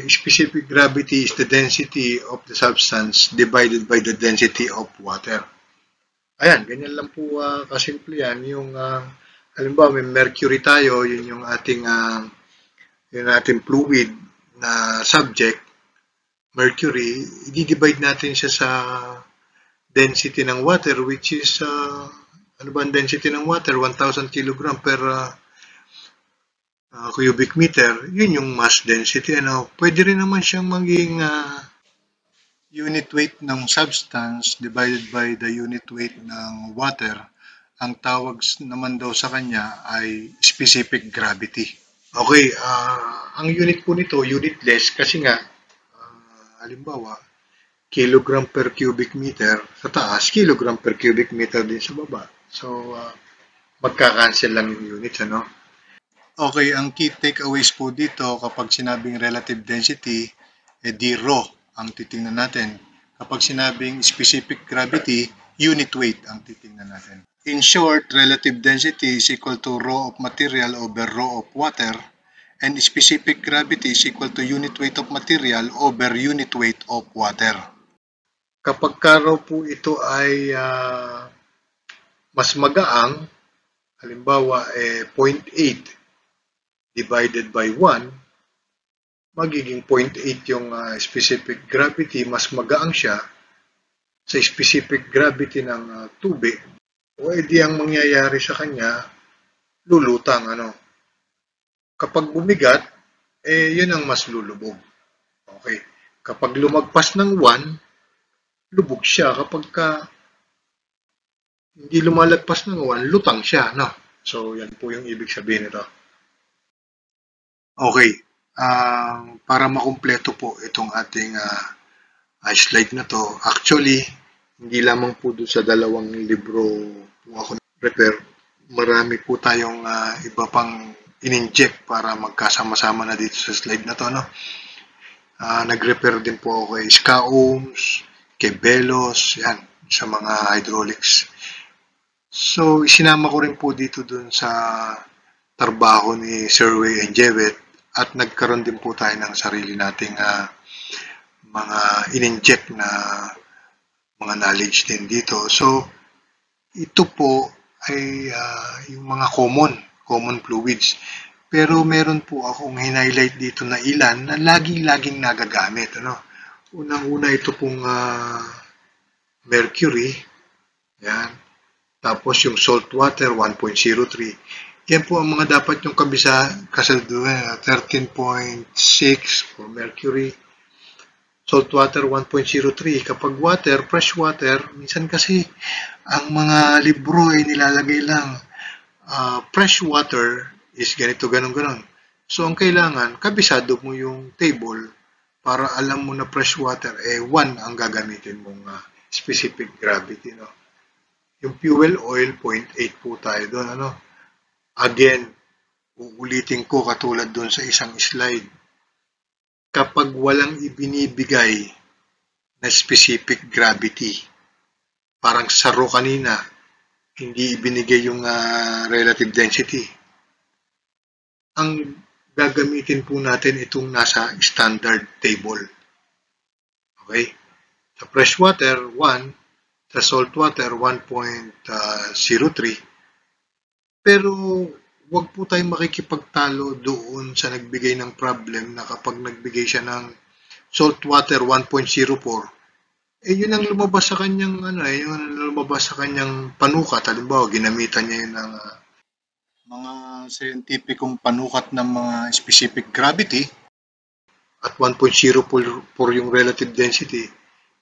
Speaker 1: specific gravity is the density of the substance divided by the density of water. Ayan, ganyan lang po kasimple yan. Yung, halimbawa may mercury tayo, yun yung ating fluid na subject, mercury, i-divide natin siya sa density ng water, which is, ano ba ang density ng water? 1,000 kg per cubic meter. Yun yung mass density. Pwede rin naman siyang maging unit weight ng substance divided by the unit weight ng water. Ang tawag naman daw sa kanya ay specific gravity. Okay, ang unit po nito, unitless, kasi nga, halimbawa, kilogram per cubic meter sa taas, kilogram per cubic meter din sa baba. So, magka-cancel lang yung units, Okay, ang key takeaways po dito kapag sinabing relative density, di rho ang titingnan natin. Kapag sinabing specific gravity, unit weight ang titingnan natin. In short, relative density is equal to rho of material over rho of water, and specific gravity is equal to unit weight of material over unit weight of water. Kapag raw po ito ay mas magaang, halimbawa 0.8 divided by 1, magiging 0.8 yung specific gravity, mas magaang siya sa specific gravity ng tubig. O edi ang mangyayari sa kanya, lulutang. Kapag bumigat, yun ang mas lulubog. Okay. Kapag lumagpas ng 1, lubog siya. Kapag hindi lumalagpas ng 1, lutang siya. So, yan po yung ibig sabihin nito. Okay. Para makumpleto po itong ating slide na to, actually, hindi lamang po doon sa dalawang libro po ako prepare. Marami po tayong iba pang in-inject para magkasama-sama na dito sa slide na to. Nag-repair din po ako kay Ska Ohms, kay Belos, yan, sa mga hydraulics. So, isinama ko rin po dito dun sa trabaho ni Sir Way and Jewett at nagkaroon din po tayo ng sarili nating mga in-inject na mga knowledge din dito. So, ito po ay yung mga common fluids. Pero meron po akong highlight dito na ilan na laging nagagamit. Unang-una ito pong mercury. Yan. Tapos yung salt water 1.03. Yan po ang mga dapat yung kasaluduhan. 13.6 for mercury. Salt water 1.03. Kapag water, fresh water, minsan kasi ang mga libro ay nilalagay lang fresh water is ganito, ganon. So, ang kailangan, kabisado mo yung table para alam mo na fresh water, 1 ang gagamitin mong specific gravity. Yung fuel oil, 0.8 po tayo doon. Again, uulitin ko katulad doon sa isang slide. Kapag walang ibinibigay na specific gravity, parang saro kanina, hindi ibinigay yung relative density. Ang gagamitin po natin itong nasa standard table. Okay? Sa fresh water, 1. Sa salt water, 1.03. Pero wag po tayong makikipagtalo doon sa nagbigay ng problem na kapag nagbigay siya ng salt water 1.04, yun ang lumabas sa kanyang panukat. Halimbawa, ginamitan niya yun ng mga scientificong panukat ng mga specific gravity at 1.04 yung relative density.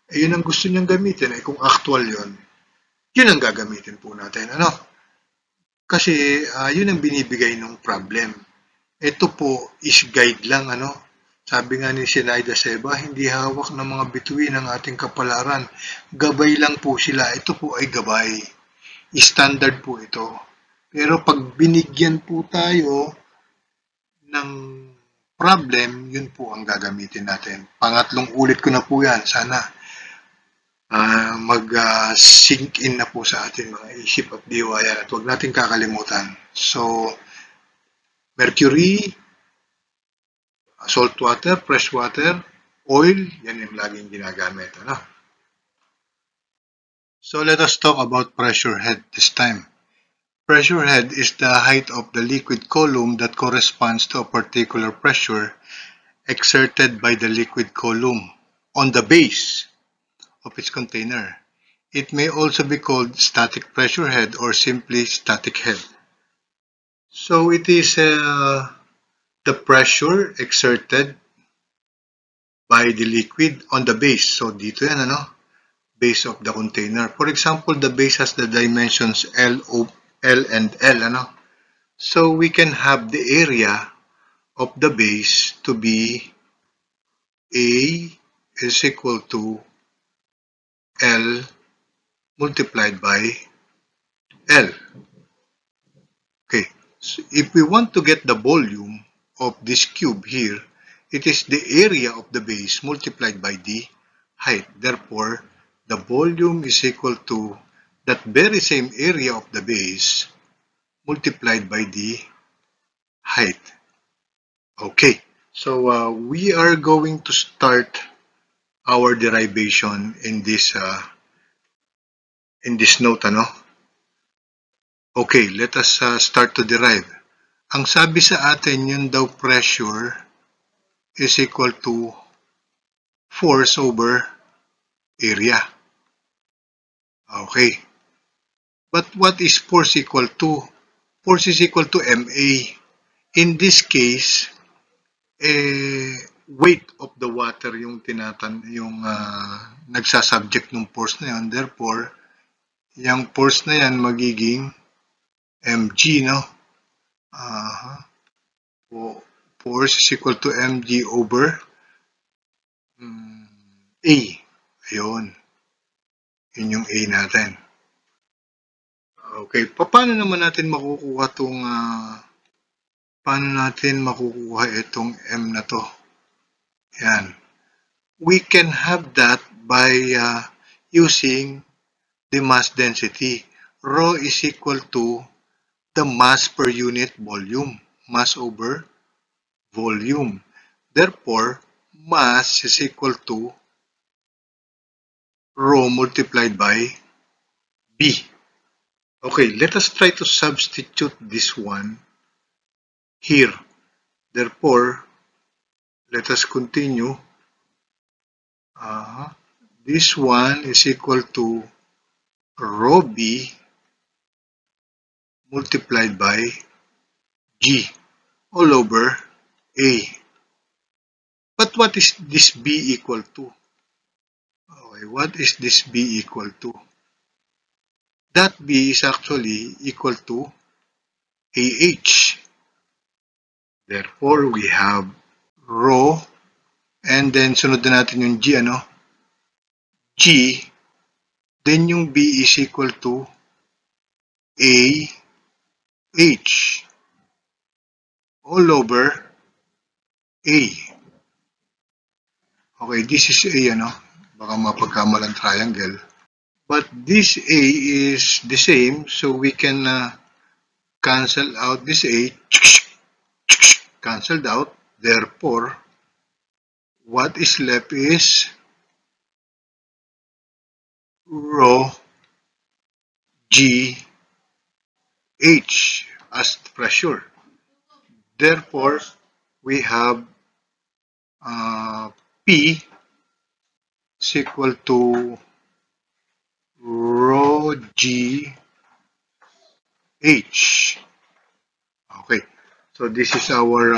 Speaker 1: Yun ang gusto niyang gamitin. Kung actual yun ang gagamitin po natin. Kasi yun ang binibigay ng problem. Ito po is guide lang. Sabi nga ni Sinaida Seba, hindi hawak ng mga bituin ng ating kapalaran. Gabay lang po sila. Ito po ay gabay. Standard po ito. Pero pag binigyan po tayo ng problem, yun po ang gagamitin natin. Pangatlong ulit ko na po yan. Sana mag-sink in na po sa ating mga isip at diwa yan. At huwag natin kakalimutan. So, mercury, salt water, fresh water, oil, yan yung laging ginagamit. So, let us talk about pressure head this time. Pressure head is the height of the liquid column that corresponds to a particular pressure exerted by the liquid column on the base of its container. It may also be called static pressure head or simply static head. So it is the pressure exerted by the liquid on the base. So dito yan, base of the container. For example, the base has the dimensions L and L. So we can have the area of the base to be A is equal to L multiplied by L. Okay, so if we want to get the volume of this cube here, it is the area of the base multiplied by the height. Therefore, the volume is equal to that very same area of the base multiplied by the height. Okay, so we are going to start our derivation in this note. Okay, let us start to derive. Ang sabi sa atin, yun daw pressure is equal to force over area. Okay. But what is force equal to? Force is equal to MA. In this case, weight of the water yung nagsasubject ng force na yun. Therefore, yung force na yan magiging mg, force is equal to mg over A. Ayun. Yun yung A natin. Okay, paano naman natin makukuha itong M na to? Yan. we can have that by using the mass density. Rho is equal to the mass per unit volume, mass over volume. Therefore, mass is equal to rho multiplied by B. Okay, let us try to substitute this one here. Therefore, let us continue. This one is equal to rho B multiplied by G all over A. But what is this B equal to? Okay, what is this B equal to? That B is actually equal to AH. Therefore, we have rho, and then sunod na natin yung G, ano? G, then yung B is equal to AH all over A. Okay, this is A, ano? Baka mapagkamalan triangle. But this A is the same, so we can cancel out this A. Cancelled out. Therefore, what is left is rho G H as pressure. Therefore, we have P is equal to rho G H. Okay, so this is our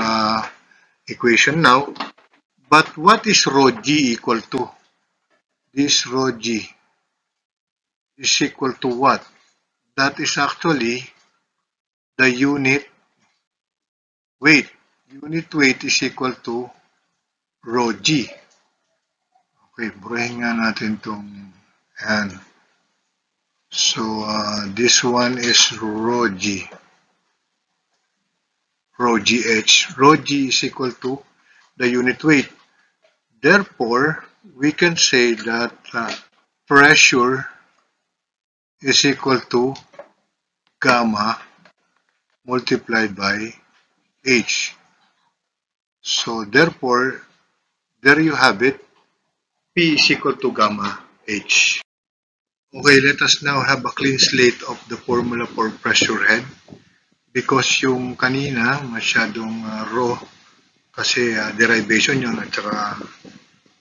Speaker 1: equation now. But what is rho G equal to? This rho G is equal to what? That is actually the unit weight. Unit weight is equal to rho G. Okay, burahin nga natin itong yan. So, this one is rho G. Rho GH. Rho G is equal to the unit weight. Therefore, we can say that pressure is equal to gamma multiplied by H. So, therefore, there you have it. P is equal to gamma H. Okay, let us now have a clean slate of the formula for pressure head. Because yung kanina, masyadong raw kasi derivation yun at saka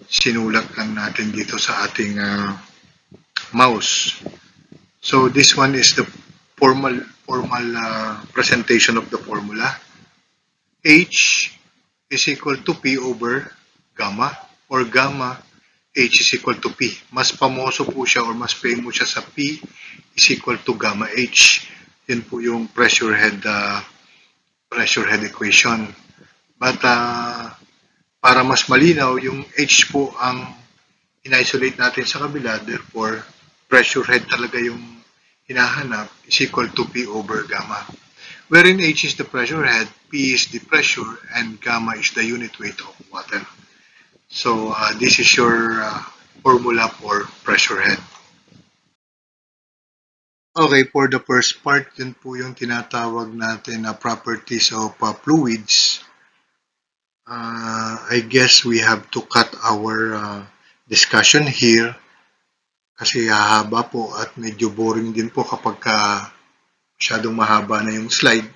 Speaker 1: sinulat lang natin dito sa ating mouse. So this one is the formal presentation of the formula. H is equal to P over gamma, or gamma H is equal to P. Mas pamoso po siya or mas famous siya sa P is equal to gamma H. Yun po yung pressure head equation. But para mas malinaw, yung H po ang in-isolate natin sa kabila. Therefore, pressure head talaga yung hinahanap is equal to P over gamma. Wherein H is the pressure head, P is the pressure, and gamma is the unit weight of water. So, this is your formula for pressure head. Okay, for the first part, yun po yung tinatawag natin na properties of fluids. I guess we have to cut our discussion here kasi hahaba po at medyo boring din po kapag masyadong mahaba na yung slide.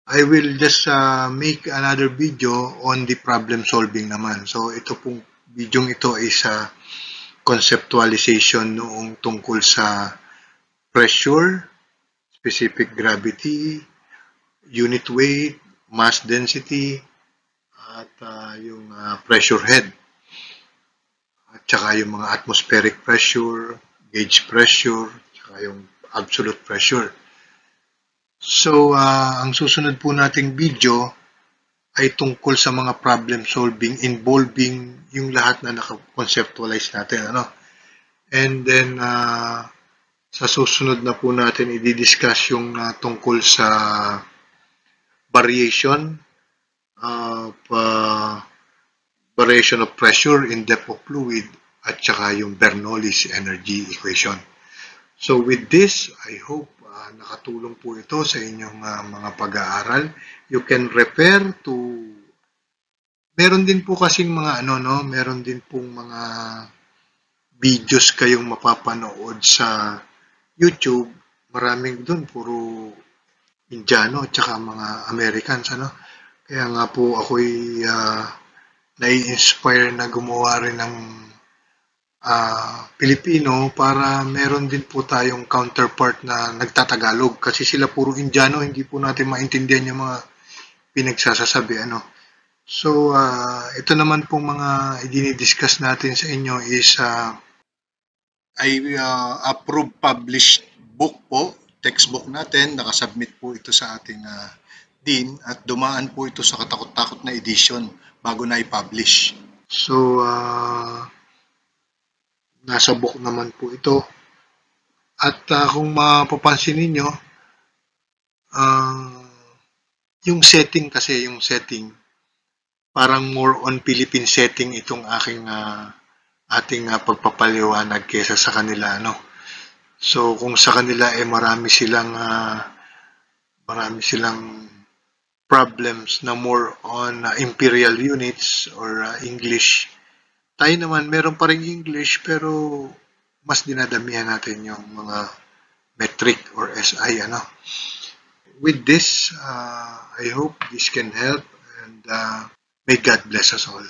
Speaker 1: I will just make another video on the problem solving naman. So ito pong video ito is conceptualization noong tungkol sa pressure, specific gravity, unit weight, mass density, at yung pressure head. At saka yung mga atmospheric pressure, gauge pressure, saka yung absolute pressure. So, ang susunod po nating video ay tungkol sa mga problem solving involving yung lahat na naka-conceptualize natin. And then, sa susunod na po natin i-discuss yung tungkol sa variation of variation of pressure in depth of fluid, at saka yung Bernoulli's energy equation. So with this, I hope nakatulong po ito sa inyong mga pag-aaral. You can refer to, meron din po kasing mga meron din pong mga videos kayong mapapanood sa YouTube. Maraming doon, puro Indiano at saka mga Americans, Kaya nga po ako'y nai-inspire na gumawa rin ng Pilipino para meron din po tayong counterpart na nagtatagalog kasi sila puro Indiano, hindi po natin maintindihan yung mga pinagsasasabi, So, ito naman pong mga i-discuss natin sa inyo is approved published book po, textbook natin, nakasubmit po ito sa ating Dean at dumaan po ito sa katakot-takot na edition bago na i-publish. So, nasa book naman po ito. At kung mapapansin ninyo, yung setting kasi, parang more on Philippine setting itong ating pagpapaliwanag kesa sa kanila, So, kung sa kanila marami silang problems na more on imperial units or English. Tayo naman, meron pa rin English pero mas dinadamihan natin yung mga metric or SI, With this, I hope this can help and may God bless us all.